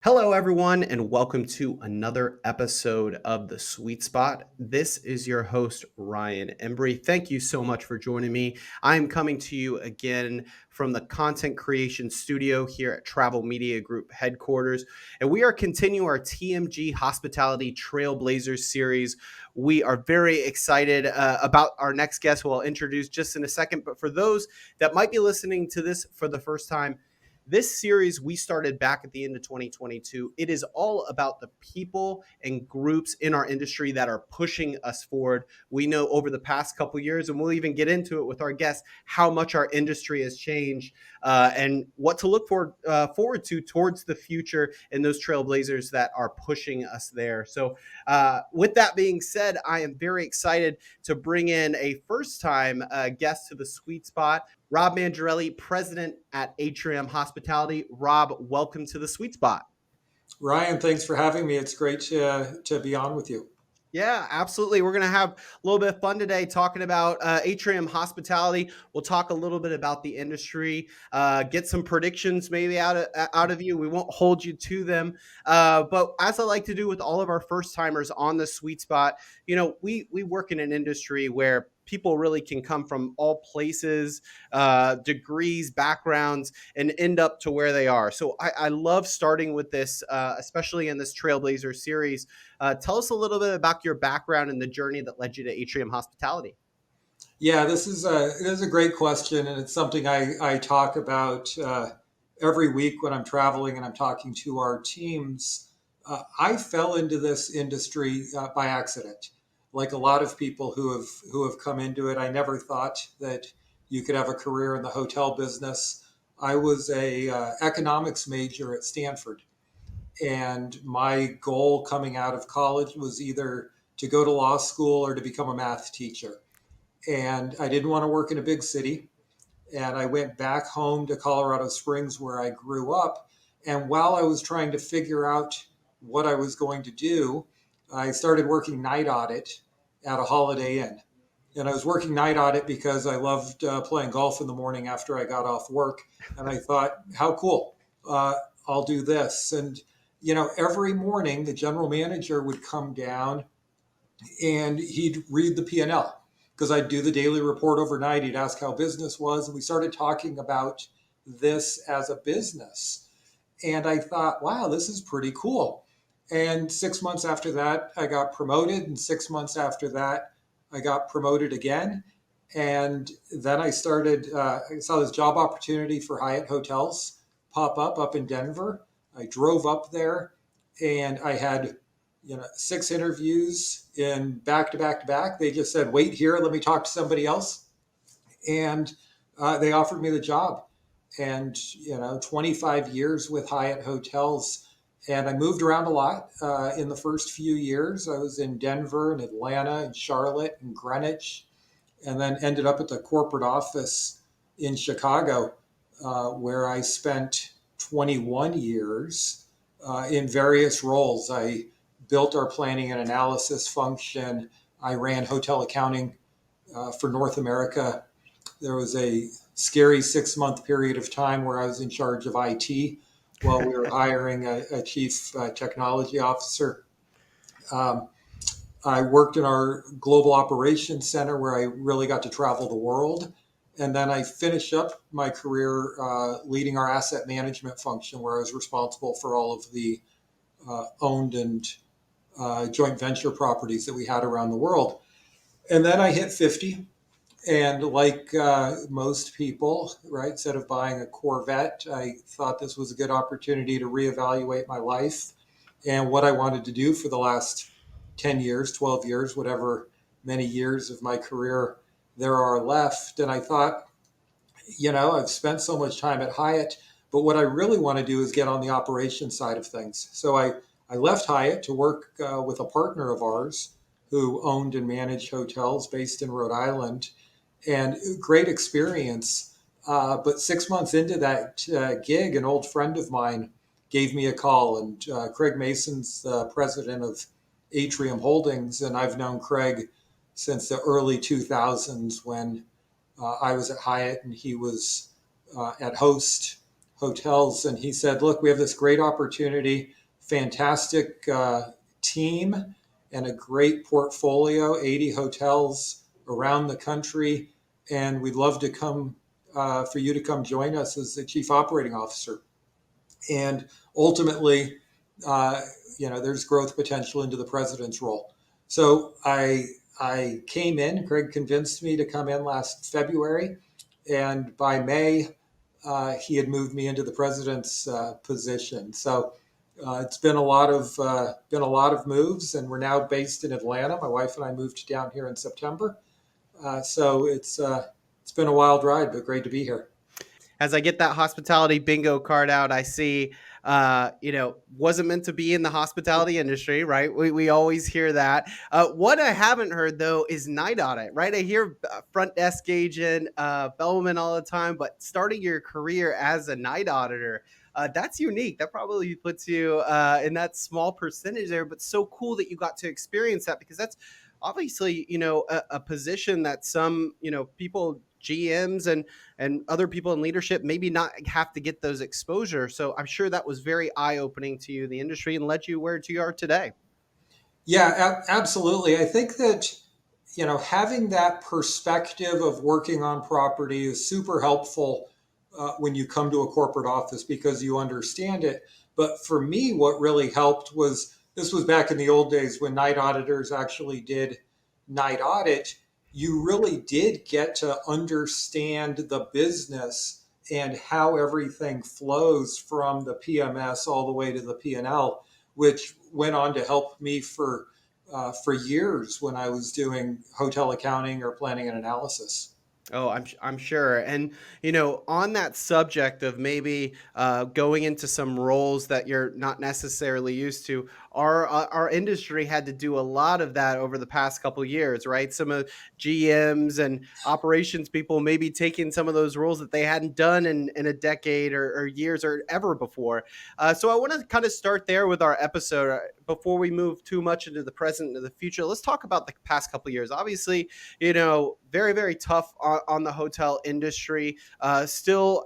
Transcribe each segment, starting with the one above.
Hello, everyone, and welcome to another episode of The Sweet Spot. This is your host, Ryan Embree. Thank you so much for joining me. I'm coming to you again from the content creation studio here at Travel Media Group headquarters, and we are continuing our TMG Hospitality Trailblazers series. We are very excited about our next guest, who I'll introduce just in a second. But for those that might be listening to this for the first time, this series we started back at the end of 2022. It is all about the people and groups in our industry that are pushing us forward. We know over the past couple of years, and we'll even get into it with our guests, how much our industry has changed and what to look forward to towards the future and those trailblazers that are pushing us there. So with that being said, I am very excited to bring in a first-time guest to the Sweet Spot. Rob Mangiarelli, President at Atrium Hospitality. Rob, welcome to the Sweet Spot. Ryan, thanks for having me. It's great to be on with you. Yeah, absolutely. We're going to have a little bit of fun today talking about Atrium Hospitality. We'll talk a little bit about the industry, get some predictions maybe out of you. We won't hold you to them. But as I like to do with all of our first timers on the Sweet Spot, we work in an industry where people really can come from all places, degrees, backgrounds, and end up to where they are. So I love starting with this, especially in this Trailblazer series. Tell us a little bit about your background and the journey that led you to Atrium Hospitality. Yeah, this is a great question, and it's something I talk about every week when I'm traveling and I'm talking to our teams. I fell into this industry by accident, like a lot of people who have come into it. I never thought that you could have a career in the hotel business. I was a economics major at Stanford. And my goal coming out of college was either to go to law school or to become a math teacher. And I didn't want to work in a big city. And I went back home to Colorado Springs where I grew up. And while I was trying to figure out what I was going to do, I started working night audit at a Holiday Inn. And I was working night audit because I loved playing golf in the morning after I got off work. And I thought, how cool. I'll do this. And, every morning the general manager would come down and he'd read the P&L because I'd do the daily report overnight. He'd ask how business was. And we started talking about this as a business. And I thought, wow, this is pretty cool. And 6 months after that, I got promoted. And 6 months after that, I got promoted again. And then I saw this job opportunity for Hyatt Hotels pop up in Denver. I drove up there and I had, 6 interviews in back to back to back. They just said, wait here, let me talk to somebody else. And they offered me the job. And, 25 years with Hyatt Hotels. And I moved around a lot in the first few years. I was in Denver and Atlanta and Charlotte and Greenwich, and then ended up at the corporate office in Chicago, where I spent 21 years in various roles. I built our planning and analysis function. I ran hotel accounting for North America. There was a scary 6 month period of time where I was in charge of IT while we were hiring a chief technology officer. Um, I worked in our global operations center where I really got to travel the world. And then I finished up my career leading our asset management function, where I was responsible for all of the owned and joint venture properties that we had around the world. And then I hit 50. And like most people, right, instead of buying a Corvette, I thought this was a good opportunity to reevaluate my life and what I wanted to do for the last 10 years, 12 years, whatever many years of my career there are left. And I thought, I've spent so much time at Hyatt, but what I really want to do is get on the operations side of things. So I left Hyatt to work with a partner of ours who owned and managed hotels based in Rhode Island, and great experience. But 6 months into that gig, an old friend of mine gave me a call, and Craig Mason's the president of Atrium Holdings, and I've known Craig since the early 2000s when I was at Hyatt and he was at Hotels, and he said, "Look, we have this great opportunity, fantastic team, and a great portfolio, 80 hotels around the country, and we'd love to come for you to come join us as the chief operating officer." And ultimately, uh, there's growth potential into the president's role. So I came in. Craig convinced me to come in last February, and by May, he had moved me into the president's position. So it's been a lot of moves, and we're now based in Atlanta. My wife and I moved down here in September. So it's been a wild ride, but great to be here. As I get that hospitality bingo card out, I see, wasn't meant to be in the hospitality industry, right? We always hear that. What I haven't heard though is night audit, right? I hear front desk agent, bellman all the time, but starting your career as a night auditor, that's unique. That probably puts you in that small percentage there, but so cool that you got to experience that because that's obviously, a position that some, people, GMs and other people in leadership maybe not have to get those exposure. So I'm sure that was very eye opening to you, the industry, and led you where you are today. Yeah, absolutely. I think that, having that perspective of working on property is super helpful when you come to a corporate office because you understand it. But for me, what really helped was this was back in the old days when night auditors actually did night audit. You really did get to understand the business and how everything flows from the PMS all the way to the P&L, which went on to help me for years when I was doing hotel accounting or planning and analysis. Oh, I'm sure. And on that subject of maybe going into some roles that you're not necessarily used to, our industry had to do a lot of that over the past couple of years, right? Some of GMs and operations people maybe taking some of those roles that they hadn't done in a decade or years or ever before. So I want to kind of start there with our episode before we move too much into the present and the future. Let's talk about the past couple of years. Obviously, very very tough on the hotel industry. Still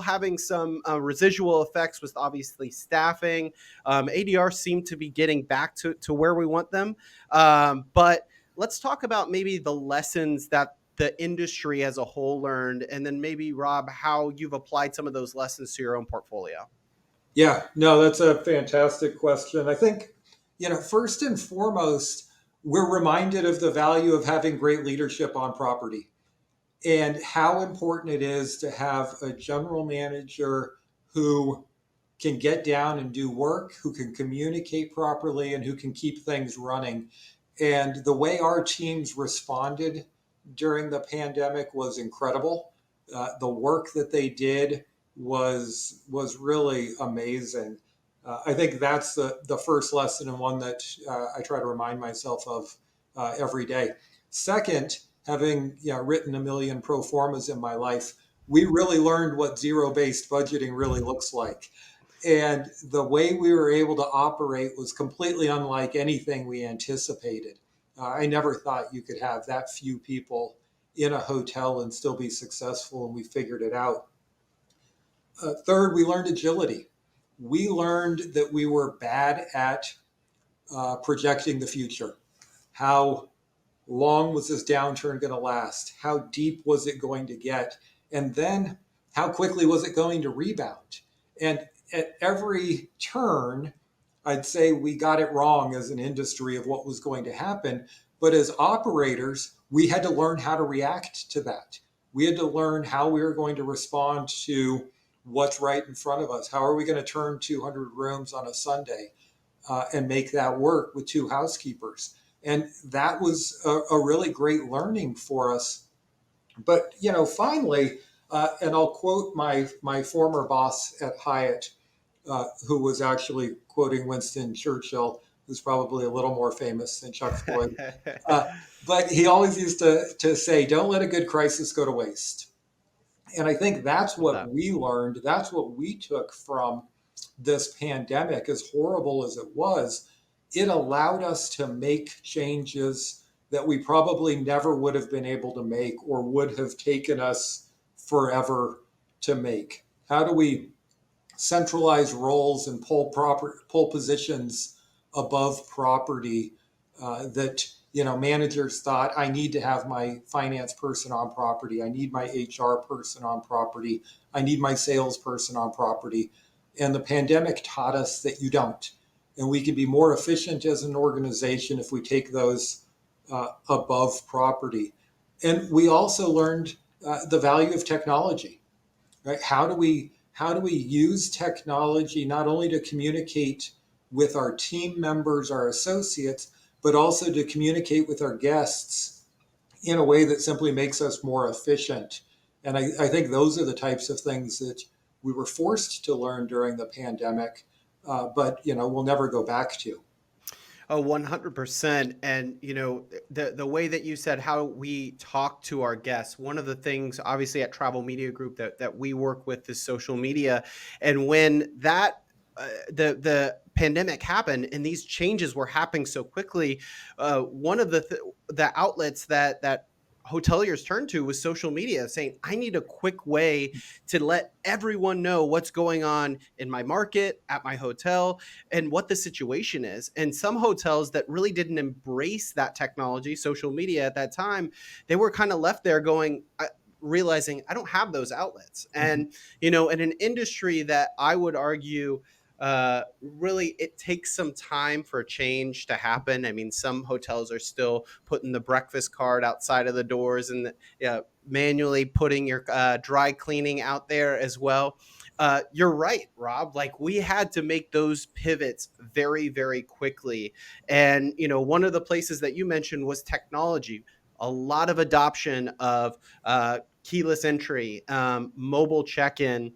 having some residual effects with obviously staffing. ADR seem to be getting back to where we want them, but let's talk about maybe the lessons that the industry as a whole learned, and then maybe Rob, how you've applied some of those lessons to your own portfolio. Yeah, no, that's a fantastic question. I think, first and foremost, we're reminded of the value of having great leadership on property and how important it is to have a general manager who can get down and do work, who can communicate properly, and who can keep things running. And the way our teams responded during the pandemic was incredible. The work that they did was really amazing. I think that's the first lesson and one that I try to remind myself of every day. Second, having written a million pro formas in my life, we really learned what zero based budgeting really looks like. And the way we were able to operate was completely unlike anything we anticipated. I never thought you could have that few people in a hotel and still be successful, and we figured it out. Third, we learned agility. We learned that we were bad at projecting the future. How long was this downturn going to last? How deep was it going to get? And then how quickly was it going to rebound? And at every turn, I'd say we got it wrong as an industry of what was going to happen. But as operators, we had to learn how to react to that. We had to learn how we were going to respond to what's right in front of us. How are we going to turn 200 rooms on a Sunday and make that work with two housekeepers? And that was a really great learning for us. But finally, and I'll quote my former boss at Hyatt, who was actually quoting Winston Churchill, who's probably a little more famous than Chuck Floyd. Uh, but he always used to say, "Don't let a good crisis go to waste." And I think that's Love what that. we learned. That's what we took from this pandemic, as horrible as it was. It allowed us to make changes that we probably never would have been able to make or would have taken us forever to make. How do we centralize roles and pull positions above property, that managers thought, I need to have my finance person on property, I need my HR person on property, I need my salesperson on property. And the pandemic taught us that you don't. And we can be more efficient as an organization if we take those above property. And we also learned the value of technology, right? How do we use technology not only to communicate with our team members, our associates, but also to communicate with our guests in a way that simply makes us more efficient? And I think those are the types of things that we were forced to learn during the pandemic, but we'll never go back to. Oh, 100%. And the way that you said how we talk to our guests, one of the things obviously at Travel Media Group that we work with is social media. And when the pandemic happened and these changes were happening so quickly, one of the outlets that hoteliers turned to was social media, saying, I need a quick way to let everyone know what's going on in my market, at my hotel, and what the situation is. And some hotels that really didn't embrace that technology, social media at that time, they were kind of left there going, realizing I don't have those outlets. Mhm. And, in an industry that I would argue, really it takes some time for change to happen. I mean, some hotels are still putting the breakfast card outside of the doors and manually putting your dry cleaning out there as well. You're right, Rob. Like, we had to make those pivots very, very quickly. And, one of the places that you mentioned was technology. A lot of adoption of keyless entry, mobile check in,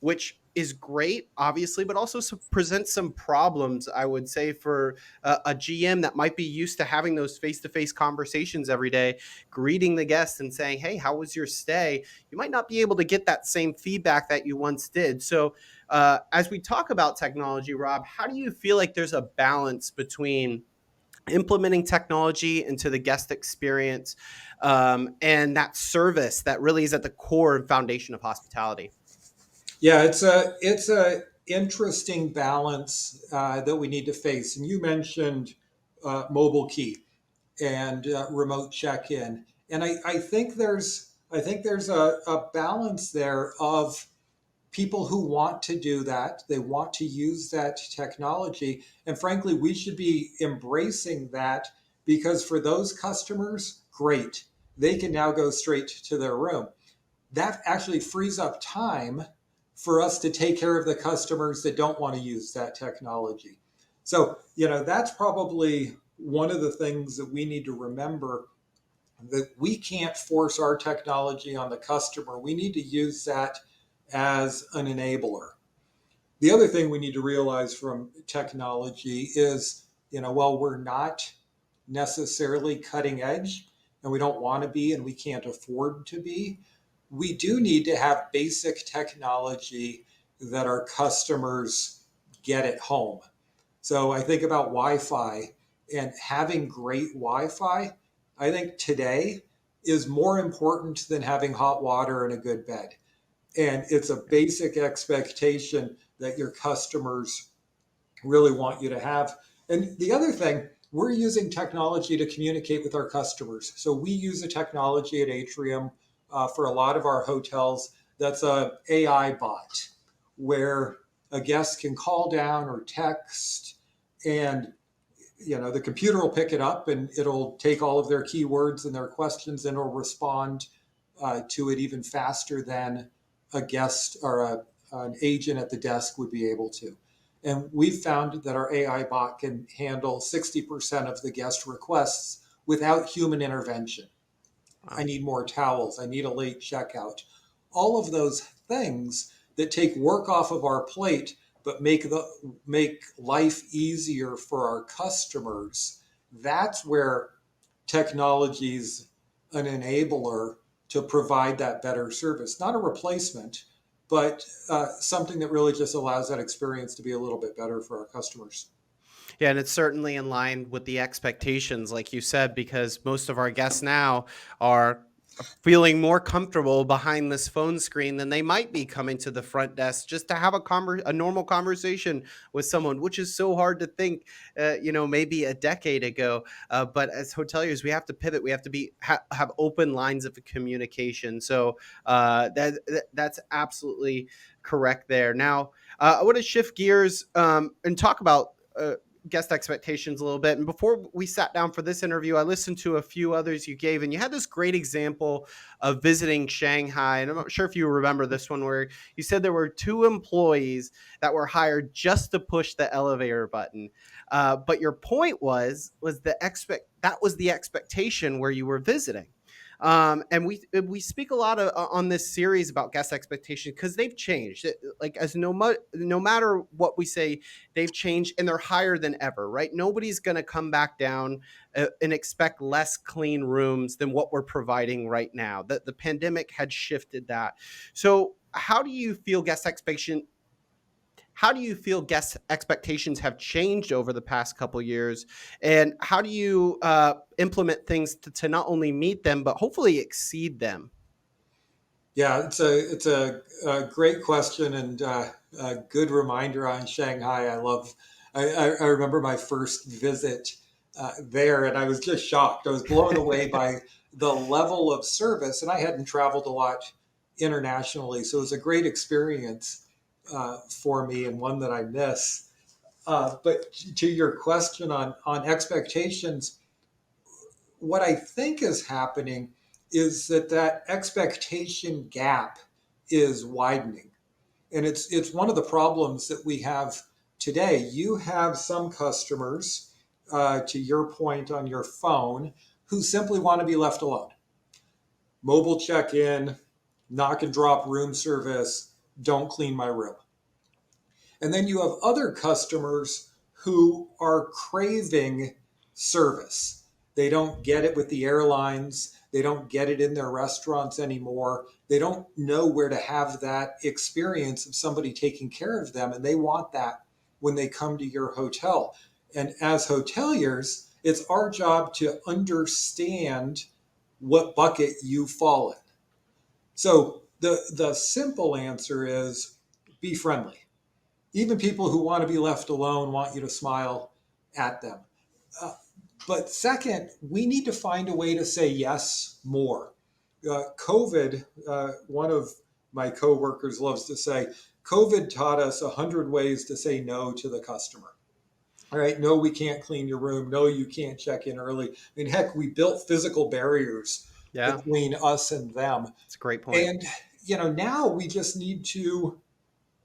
which is great, obviously, but also presents some problems, I would say, for a GM that might be used to having those face to face conversations every day, greeting the guests and saying, hey, how was your stay? You might not be able to get that same feedback that you once did. So, as we talk about technology, Rob, how do you feel like there's a balance between implementing technology into the guest experience, and that service that really is at the core and foundation of hospitality? Yeah, it's a interesting balance that we need to face. And you mentioned mobile key and remote check-in, and I think there's a balance there of people who want to do that. They want to use that technology, and frankly, we should be embracing that, because for those customers, great, they can now go straight to their room. That actually frees up time for us to take care of the customers that don't want to use that technology. So, that's probably one of the things that we need to remember, that we can't force our technology on the customer. We need to use that as an enabler. The other thing we need to realize from technology is, while we're not necessarily cutting edge, and we don't want to be, and we can't afford to be, we do need to have basic technology that our customers get at home. So I think about Wi-Fi, and having great Wi-Fi, I think today is more important than having hot water and a good bed. And it's a basic expectation that your customers really want you to have. And the other thing, we're using technology to communicate with our customers. So we use a technology at Atrium for a lot of our hotels that's a AI bot, where a guest can call down or text, and the computer will pick it up and it'll take all of their keywords and their questions, and it'll respond to it even faster than a guest or an agent at the desk would be able to. And we've found that our AI bot can handle 60% of the guest requests without human intervention. I Wow. need more towels. I need a late checkout. All of those things that take work off of our plate, but make life easier for our customers. That's where technology's an enabler to provide that better service, not a replacement, but something that really just allows that experience to be a little bit better for our customers. Yeah, and it's certainly in line with the expectations, like you said, because most of our guests now are feeling more comfortable behind this phone screen than they might be coming to the front desk just to have a normal conversation with someone, which is so hard to think, maybe a decade ago. But as hoteliers, we have to pivot. We have to have open lines of communication. So that's absolutely correct there. Now, I want to shift gears and talk about guest expectations a little bit. And before we sat down for this interview, I listened to a few others you gave, and you had this great example of visiting Shanghai. And I'm not sure if you remember this one, where you said there were two employees that were hired just to push the elevator button. But your point was that was the expectation where you were visiting. And we speak a lot on this series about guest expectations because they've changed. Like as no matter what we say, they've changed and they're higher than ever. Right? Nobody's going to come back down and expect less clean rooms than what we're providing right now. The pandemic had shifted that. So how do you feel guest expectations have changed over the past couple years, and how do you implement things to not only meet them but hopefully exceed them? Yeah, it's a great question and a good reminder on Shanghai. I remember my first visit there, and I was just shocked. I was blown away by the level of service, and I hadn't traveled a lot internationally, so it was a great experience for me and one that I miss. But to your question on expectations, what I think is happening is that expectation gap is widening. And it's one of the problems that we have today. You have some customers, to your point on your phone, who simply want to be left alone. Mobile check in, knock and drop room service, don't clean my room. And then you have other customers who are craving service. They don't get it with the airlines. They don't get it in their restaurants anymore. They don't know where to have that experience of somebody taking care of them. And they want that when they come to your hotel. And as hoteliers, it's our job to understand what bucket you fall in. So the simple answer is be friendly. Even people who want to be left alone want you to smile at them. Uh, but second, we need to find a way to say yes more. COVID, one of my coworkers loves to say, COVID taught us 100 ways to say no to the customer. All right, no, we can't clean your room. No, you can't check in early. I mean, heck, we built physical barriers Yeah, between us and them. it's a great point. And, now we just need to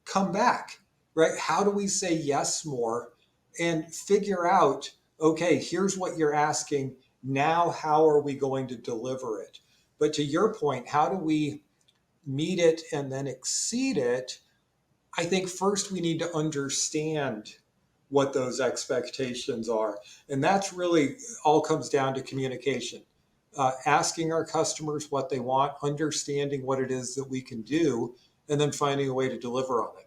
come back, right? How do we say yes more and figure out, okay, here's what you're asking. Now, how are we going to deliver it? But to your point, how do we meet it and then exceed it? I think first we need to understand what those expectations are. And that's really all comes down to communication. Asking our customers what they want, understanding what it is that we can do, and then finding a way to deliver on it.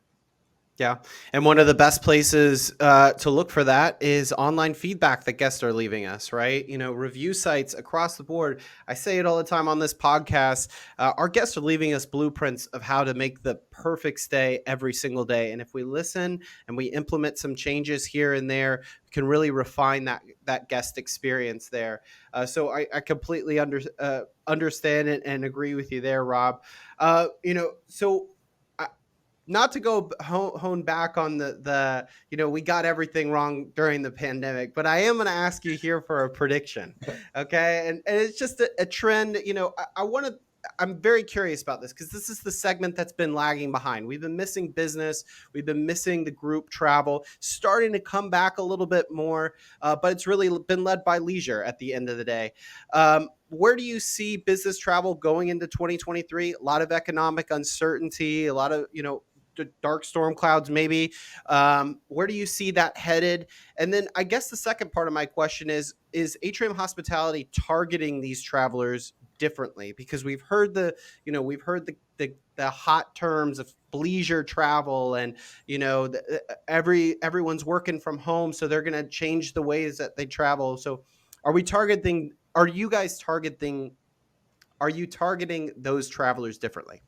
Yeah. And one of the best places to look for that is online feedback that guests are leaving us, right? Review sites across the board. I say it all the time on this podcast. Our guests are leaving us blueprints of how to make the perfect stay every single day. And if we listen and we implement some changes here and there, we can really refine that guest experience there. So I completely understand it and agree with you there, Rob. So not to go hone back on we got everything wrong during the pandemic, but I am going to ask you here for a prediction. Okay. And it's just a trend. I'm very curious about this because this is the segment that's been lagging behind. We've been missing business. We've been missing the group travel, starting to come back a little bit more, but it's really been led by leisure at the end of the day. Where do you see business travel going into 2023? A lot of economic uncertainty, a lot of, dark storm clouds, maybe. Where do you see that headed? And then I guess the second part of my question is Atrium Hospitality targeting these travelers differently? Because we've heard the hot terms of leisure travel, and everyone's working from home, so they're going to change the ways that they travel. So are you guys targeting Are you targeting those travelers differently?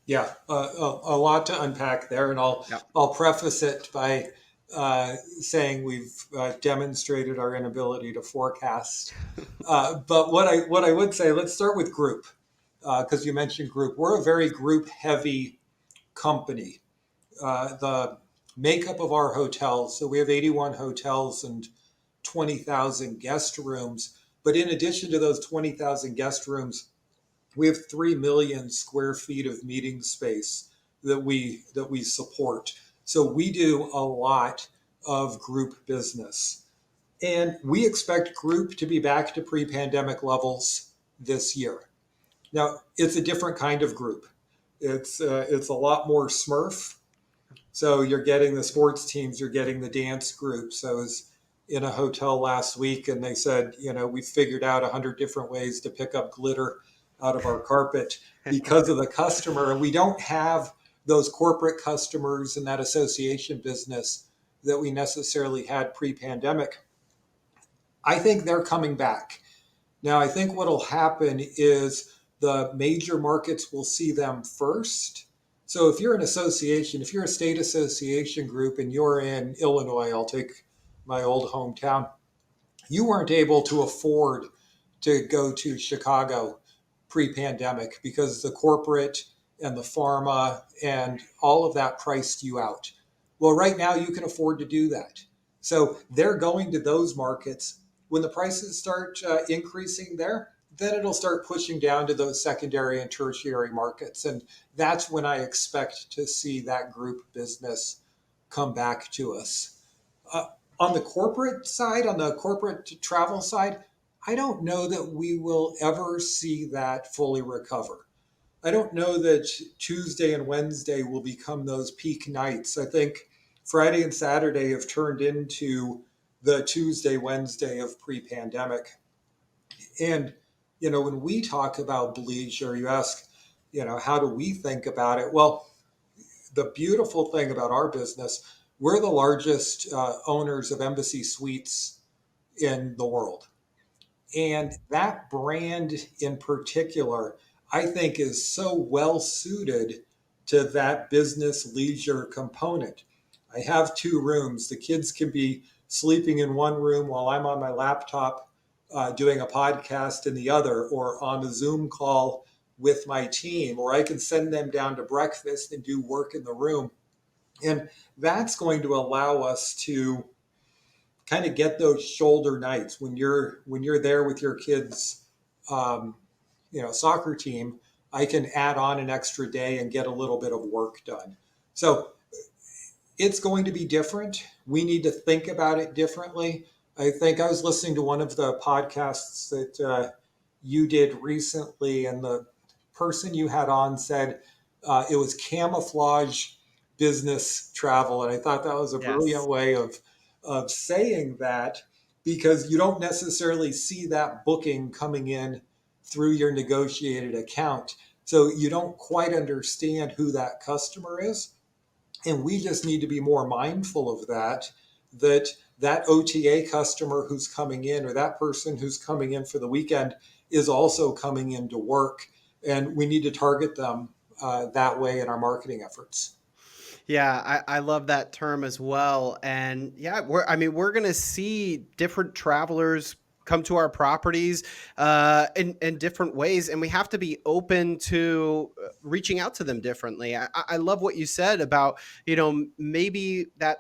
Yeah, a lot to unpack there, and Yep. I'll preface it by saying we've demonstrated our inability to forecast. But what I would say, let's start with group, because you mentioned group. We're a very group heavy company. The makeup of our hotels, so we have 81 hotels and 20,000 guest rooms. But in addition to those 20,000 guest rooms, we have 3 million square feet of meeting space that we support. So we do a lot of group business. And we expect group to be back to pre-pandemic levels this year. Now, it's a different kind of group. It's a lot more Smurf. So you're getting the sports teams, you're getting the dance groups. I was in a hotel last week and they said, we figured out 100 different ways to pick up glitter out of our carpet because of the customer. And we don't have those corporate customers and that association business that we necessarily had pre pandemic. I think they're coming back. Now, I think what will happen is the major markets will see them first. So if you're an association, if you're a state association group and you're in Illinois, I'll take my old hometown, you weren't able to afford to go to Chicago pre pandemic because the corporate and the pharma and all of that priced you out. Well, right now you can afford to do that. So they're going to those markets. When the prices start increasing there, then it'll start pushing down to those secondary and tertiary markets. And that's when I expect to see that group business come back to us. Uh, on the corporate side, on the corporate travel side, I don't know that we will ever see that fully recover. I don't know that Tuesday and Wednesday will become those peak nights. I think Friday and Saturday have turned into the Tuesday, Wednesday of pre pandemic. And, when we talk about bleisure, you ask, how do we think about it? Well, the beautiful thing about our business, we're the largest owners of Embassy Suites in the world. And that brand in particular, I think, is so well suited to that business leisure component. I have 2 rooms. The kids can be sleeping in one room while I'm on my laptop doing a podcast in the other, or on a Zoom call with my team, or I can send them down to breakfast and do work in the room. And that's going to allow us to kind of get those shoulder nights when you're there with your kids, um, soccer team. I can add on an extra day and get a little bit of work done. So it's going to be different. We need to think about it differently. I think I was listening to one of the podcasts that you did recently, and the person you had on said it was camouflage business travel. And I thought that was a brilliant Yes. way of saying that, because you don't necessarily see that booking coming in through your negotiated account. So you don't quite understand who that customer is, and we just need to be more mindful of that OTA customer who's coming in, or that person who's coming in for the weekend, is also coming in to work, and we need to target them that way in our marketing efforts. Yeah, I love that term as well. And yeah, we're gonna see different travelers come to our properties in different ways, and we have to be open to reaching out to them differently. I love what you said about, maybe that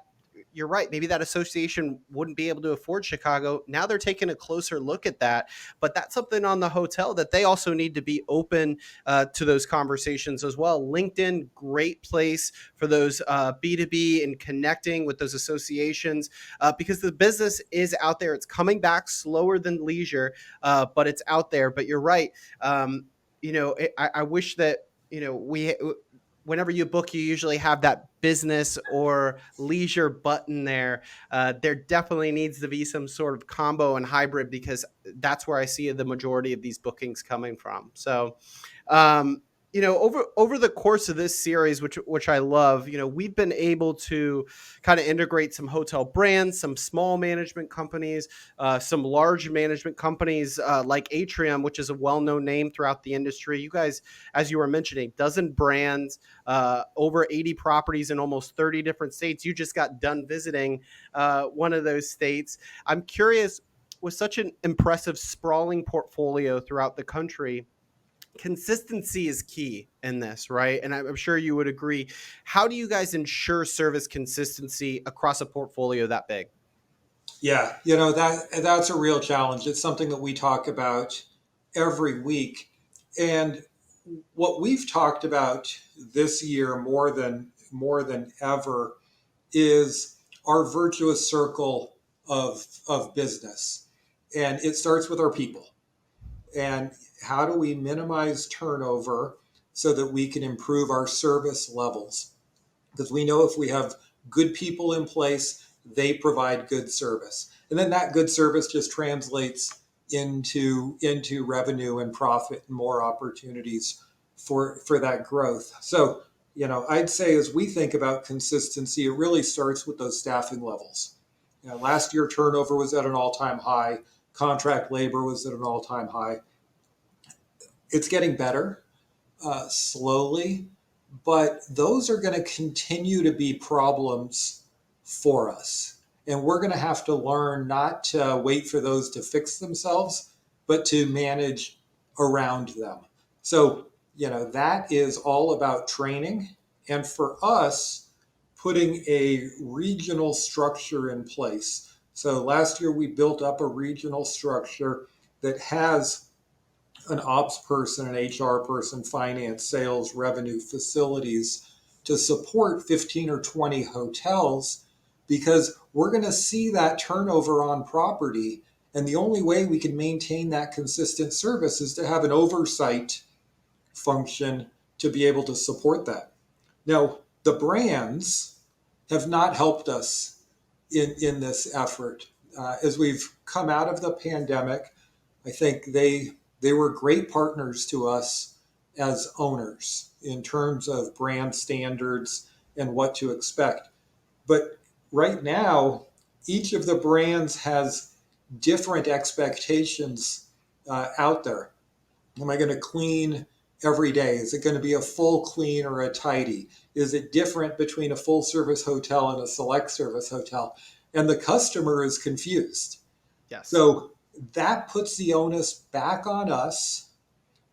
you're right. Maybe that association wouldn't be able to afford Chicago. Now they're taking a closer look at that, but that's something on the hotel that they also need to be open to those conversations as well. LinkedIn, great place for those B2B and connecting with those associations, because the business is out there. It's coming back slower than leisure, but it's out there. But you're right. I wish that, we whenever you book, you usually have that business or leisure button there. There definitely needs to be some sort of combo and hybrid, because that's where I see the majority of these bookings coming from. So, um, over the course of this series, which I love, we've been able to kind of integrate some hotel brands, some small management companies, some large management companies like Atrium, which is a well-known name throughout the industry. You guys, as you were mentioning, dozen brands, over 80 properties in almost 30 different states. You just got done visiting one of those states. I'm curious, with such an impressive sprawling portfolio throughout the country, consistency is key in this, right? And I'm sure you would agree. How do you guys ensure service consistency across a portfolio that big? Yeah, that's a real challenge. It's something that we talk about every week. And what we've talked about this year more than ever is our virtuous circle of business. And it starts with our people. And how do we minimize turnover so that we can improve our service levels? Because we know if we have good people in place, they provide good service. And then that good service just translates into revenue and profit and more opportunities for that growth. So, I'd say as we think about consistency, it really starts with those staffing levels. Last year turnover was at an all-time high, contract labor was at an all-time high. It's getting better slowly, but those are going to continue to be problems for us. And we're going to have to learn not to wait for those to fix themselves, but to manage around them. So, that is all about training. And for us, putting a regional structure in place. So last year we built up a regional structure that has an ops person, an HR person, finance, sales, revenue, facilities to support 15 or 20 hotels because we're going to see that turnover on property. And the only way we can maintain that consistent service is to have an oversight function to be able to support that. Now, the brands have not helped us in this effort. As we've come out of the pandemic, I think they were great partners to us as owners in terms of brand standards and what to expect. But right now, each of the brands has different expectations out there. Am I going to clean every day? Is it going to be a full clean or a tidy? Is it different between a full service hotel and a select service hotel? And the customer is confused. Yes. So that puts the onus back on us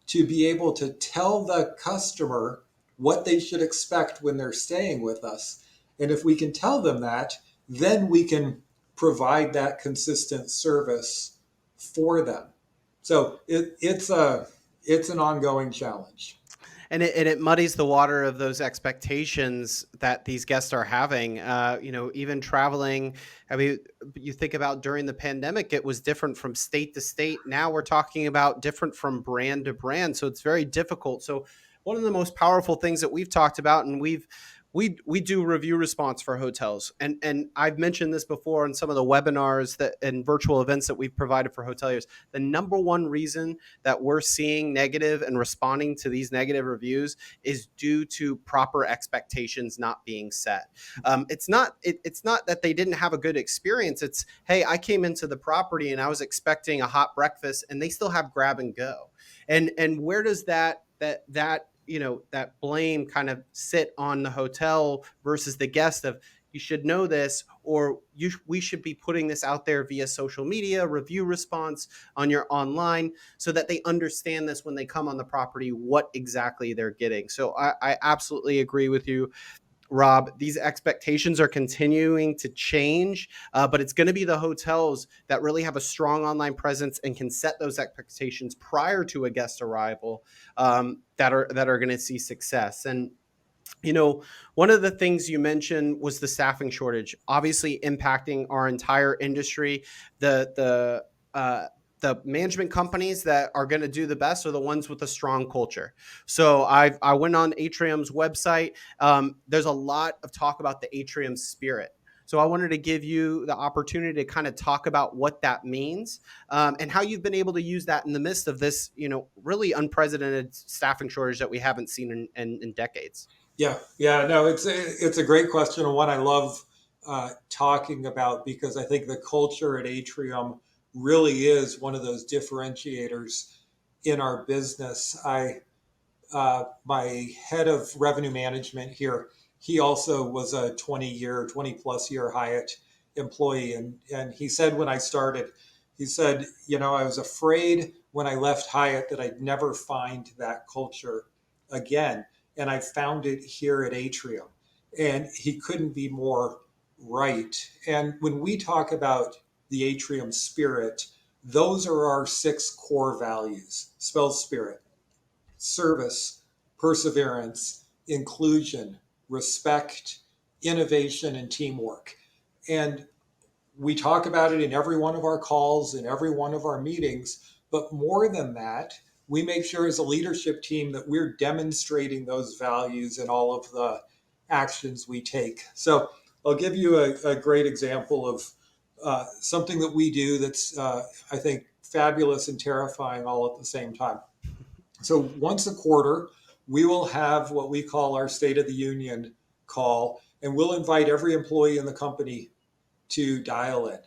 to be able to tell the customer what they should expect when they're staying with us. And if we can tell them that, then we can provide that consistent service for them. So it's an ongoing challenge. And it muddies the water of those expectations that these guests are having. Even traveling. I mean, you think about during the pandemic, it was different from state to state. Now we're talking about different from brand to brand. So it's very difficult. So one of the most powerful things that we've talked about, and we do review response for hotels, and I've mentioned this before in some of the webinars that and virtual events that we've provided for hoteliers. The number one reason that we're seeing negative and responding to these negative reviews is due to proper expectations not being set. It's not that they didn't have a good experience. It's, hey, I came into the property and I was expecting a hot breakfast, and they still have grab and go. And where does that that blame kind of sit on the hotel versus the guest of, you should know this, or we should be putting this out there via social media, review response on your online, so that they understand this when they come on the property, what exactly they're getting. So I absolutely agree with you, Rob. These expectations are continuing to change, but it's going to be the hotels that really have a strong online presence and can set those expectations prior to a guest arrival, that are going to see success. And one of the things you mentioned was the staffing shortage, obviously impacting our entire industry. The management companies that are going to do the best are the ones with a strong culture. So I went on Atrium's website. There's a lot of talk about the Atrium spirit. So I wanted to give you the opportunity to kind of talk about what that means, and how you've been able to use that in the midst of this, really unprecedented staffing shortage that we haven't seen in decades. Yeah, no, it's a great question and one I love talking about because I think the culture at Atrium really is one of those differentiators in our business. My head of revenue management here, he also was a 20 plus year Hyatt employee. And he said when I started, he said, I was afraid when I left Hyatt that I'd never find that culture again. And I found it here at Atrium. And he couldn't be more right. And when we talk about the Atrium spirit, those are our six core values. Spell spirit: service, perseverance, inclusion, respect, innovation, and teamwork. And we talk about it in every one of our calls, in every one of our meetings. But more than that, we make sure as a leadership team that we're demonstrating those values in all of the actions we take. So I'll give you a great example of something that we do that's, I think, fabulous and terrifying all at the same time. So once a quarter, we will have what we call our State of the Union call, and we'll invite every employee in the company to dial in.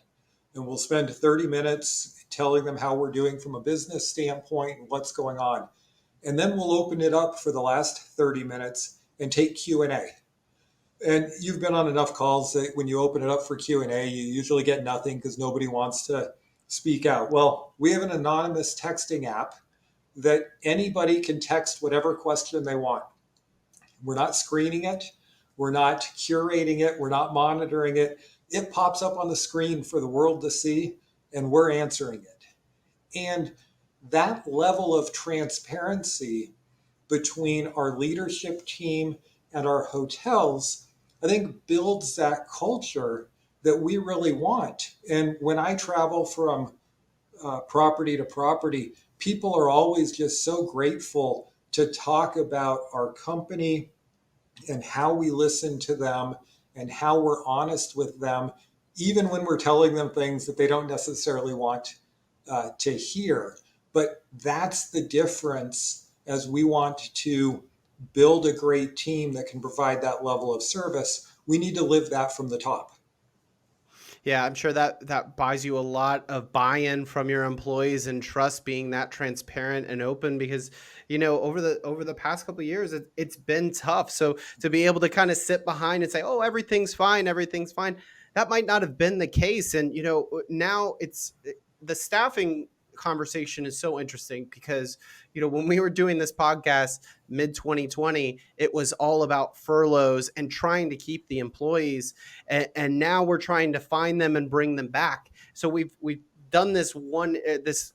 And we'll spend 30 minutes telling them how we're doing from a business standpoint and what's going on. And then we'll open it up for the last 30 minutes and take Q&A. And you've been on enough calls that when you open it up for Q&A, you usually get nothing because nobody wants to speak out. Well, we have an anonymous texting app that anybody can text whatever question they want. We're not screening it. We're not curating it. We're not monitoring it. It pops up on the screen for the world to see, and we're answering it. And that level of transparency between our leadership team and our hotels, I think, builds that culture that we really want. And when I travel from property to property, people are always just so grateful to talk about our company and how we listen to them and how we're honest with them, even when we're telling them things that they don't necessarily want to hear. But that's the difference as we want to build a great team that can provide that level of service. We need to live that from the top. Yeah, I'm sure that buys you a lot of buy-in from your employees and trust being that transparent and open because over the past couple of years it's been tough. So to be able to kind of sit behind and say, "Oh, everything's fine," that might not have been the case. And now the staffing conversation is so interesting because when we were doing this podcast mid 2020, it was all about furloughs and trying to keep the employees, and now we're trying to find them and bring them back. So we've done this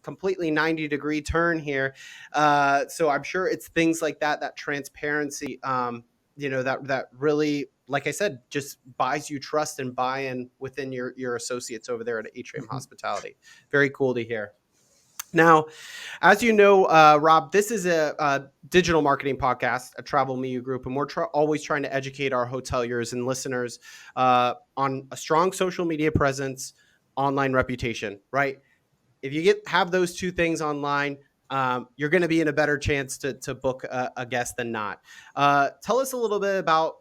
completely 90-degree turn here. So I'm sure it's things like that transparency, that really, like I said, just buys you trust and buy-in within your associates over there at Atrium Hospitality. Very cool to hear. Now, as you know, Rob, this is a digital marketing podcast, a travel media group, and we're always trying to educate our hoteliers and listeners on a strong social media presence, online reputation, right? If you have those two things online, you're going to be in a better chance to book a guest than not. Tell us a little bit about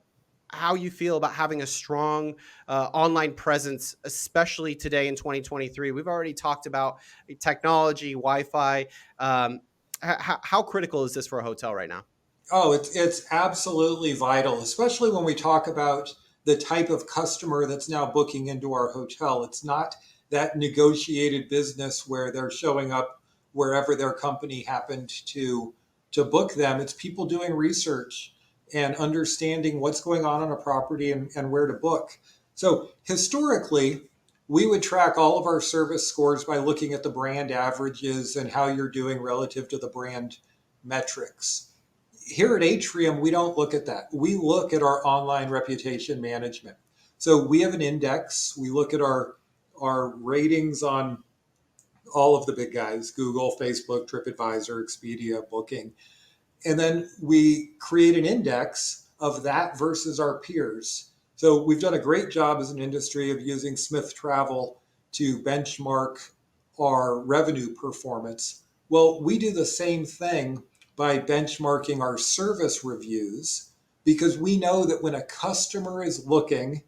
how you feel about having a strong online presence, especially today in 2023. We've already talked about technology, Wi-Fi. How critical is this for a hotel right now? Oh, it's absolutely vital, especially when we talk about the type of customer that's now booking into our hotel. It's not that negotiated business where they're showing up wherever their company happened to book them. It's people doing research and understanding what's going on a property and where to book. So historically, we would track all of our service scores by looking at the brand averages and how you're doing relative to the brand metrics. Here at Atrium, we don't look at that. We look at our online reputation management. So we have an index. We look at our ratings on all of the big guys: Google, Facebook, TripAdvisor, Expedia, Booking. And then we create an index of that versus our peers. So we've done a great job as an industry of using Smith Travel to benchmark our revenue performance. Well, we do the same thing by benchmarking our service reviews because we know that when a customer is looking,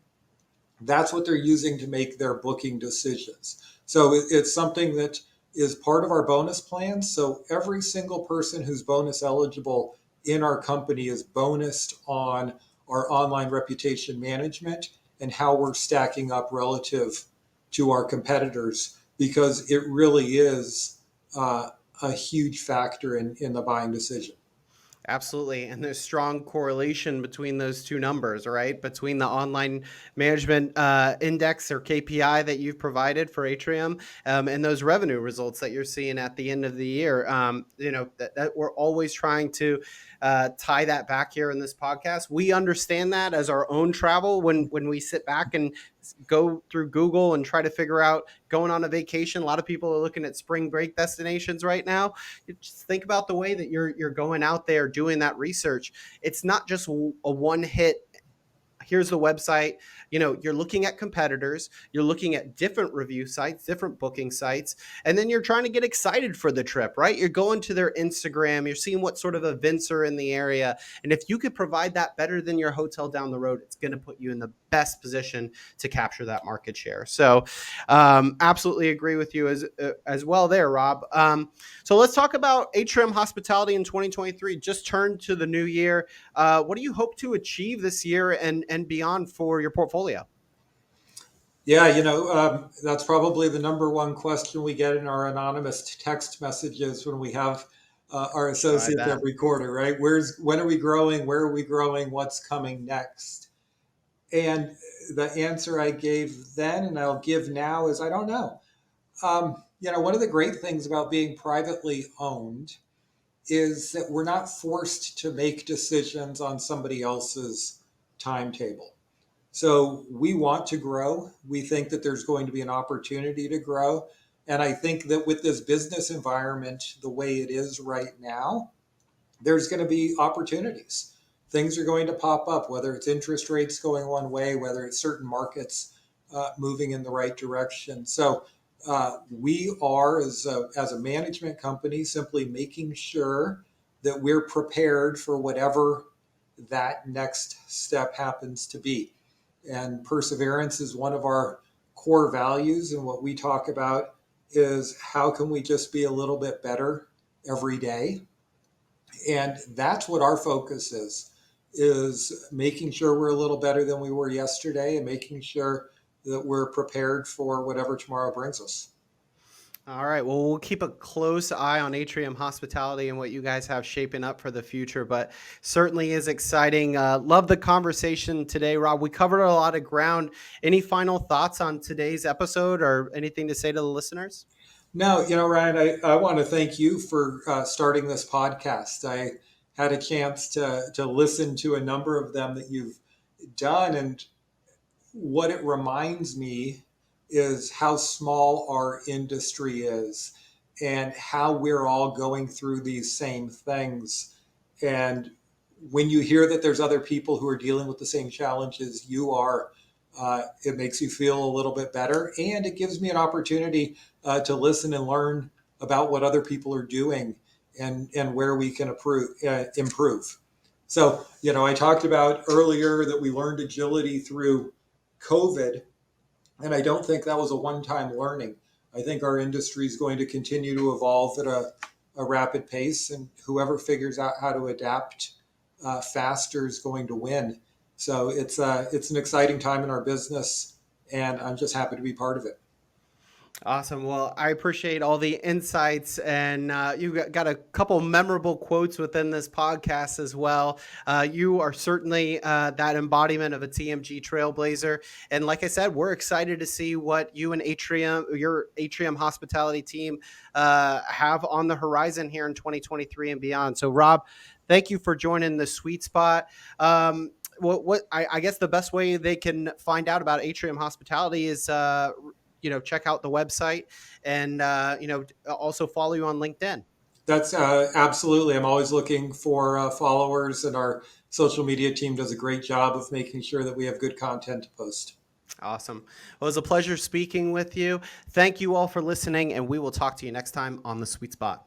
that's what they're using to make their booking decisions. So it's something that is part of our bonus plan. So every single person who's bonus eligible in our company is bonused on our online reputation management and how we're stacking up relative to our competitors because it really is a huge factor in the buying decision. Absolutely. And there's strong correlation between those two numbers, right? Between the online management index or KPI that you've provided for Atrium and those revenue results that you're seeing at the end of the year. That we're always trying to tie that back here in this podcast. We understand that as our own travel when we sit back and go through Google and try to figure out going on a vacation. A lot of people are looking at spring break destinations right now. You just think about the way that you're going out there doing that research. It's not just a one hit, here's the website. You're looking at competitors, you're looking at different review sites, different booking sites, and then you're trying to get excited for the trip, right? You're going to their Instagram, you're seeing what sort of events are in the area, and if you could provide that better than your hotel down the road, it's going to put you in the best position to capture that market share. So absolutely agree with you as well there, Rob. So let's talk about Atrium Hospitality in 2023. Just turned to the new year. What do you hope to achieve this year and beyond for your portfolio? Yeah, that's probably the number one question we get in our anonymous text messages when we have our I associates bet. every quarter, right? When are we growing? Where are we growing? What's coming next? And the answer I gave then and I'll give now is I don't know. One of the great things about being privately owned is that we're not forced to make decisions on somebody else's timetable. So we want to grow. We think that there's going to be an opportunity to grow. And I think that with this business environment, the way it is right now, there's going to be opportunities. Things are going to pop up, whether it's interest rates going one way, whether it's certain markets moving in the right direction. So we are, as a management company, simply making sure that we're prepared for whatever that next step happens to be. And perseverance is one of our core values. And what we talk about is how can we just be a little bit better every day? And that's what our focus is making sure we're a little better than we were yesterday and making sure that we're prepared for whatever tomorrow brings us. All right. Well, we'll keep a close eye on Atrium Hospitality and what you guys have shaping up for the future, but certainly is exciting. Love the conversation today, Rob. We covered a lot of ground. Any final thoughts on today's episode or anything to say to the listeners? No, Ryan, I want to thank you for starting this podcast. I had a chance to listen to a number of them that you've done. And what it reminds me is how small our industry is and how we're all going through these same things. And when you hear that there's other people who are dealing with the same challenges you are, it makes you feel a little bit better. And it gives me an opportunity to listen and learn about what other people are doing and where we can improve. So, I talked about earlier that we learned agility through COVID, and I don't think that was a one time learning. I think our industry is going to continue to evolve at a rapid pace, and whoever figures out how to adapt faster is going to win. So it's an exciting time in our business, and I'm just happy to be part of it. Awesome. Well, I appreciate all the insights, and you got a couple memorable quotes within this podcast as well. You are certainly that embodiment of a TMG trailblazer, and like I said, we're excited to see what you and your Atrium Hospitality team, have on the horizon here in 2023 and beyond. So, Rob, thank you for joining the Sweet Spot. I guess the best way they can find out about Atrium Hospitality is check out the website and also follow you on LinkedIn. That's absolutely. I'm always looking for followers, and our social media team does a great job of making sure that we have good content to post. Awesome. Well, it was a pleasure speaking with you. Thank you all for listening, and we will talk to you next time on The Sweet Spot.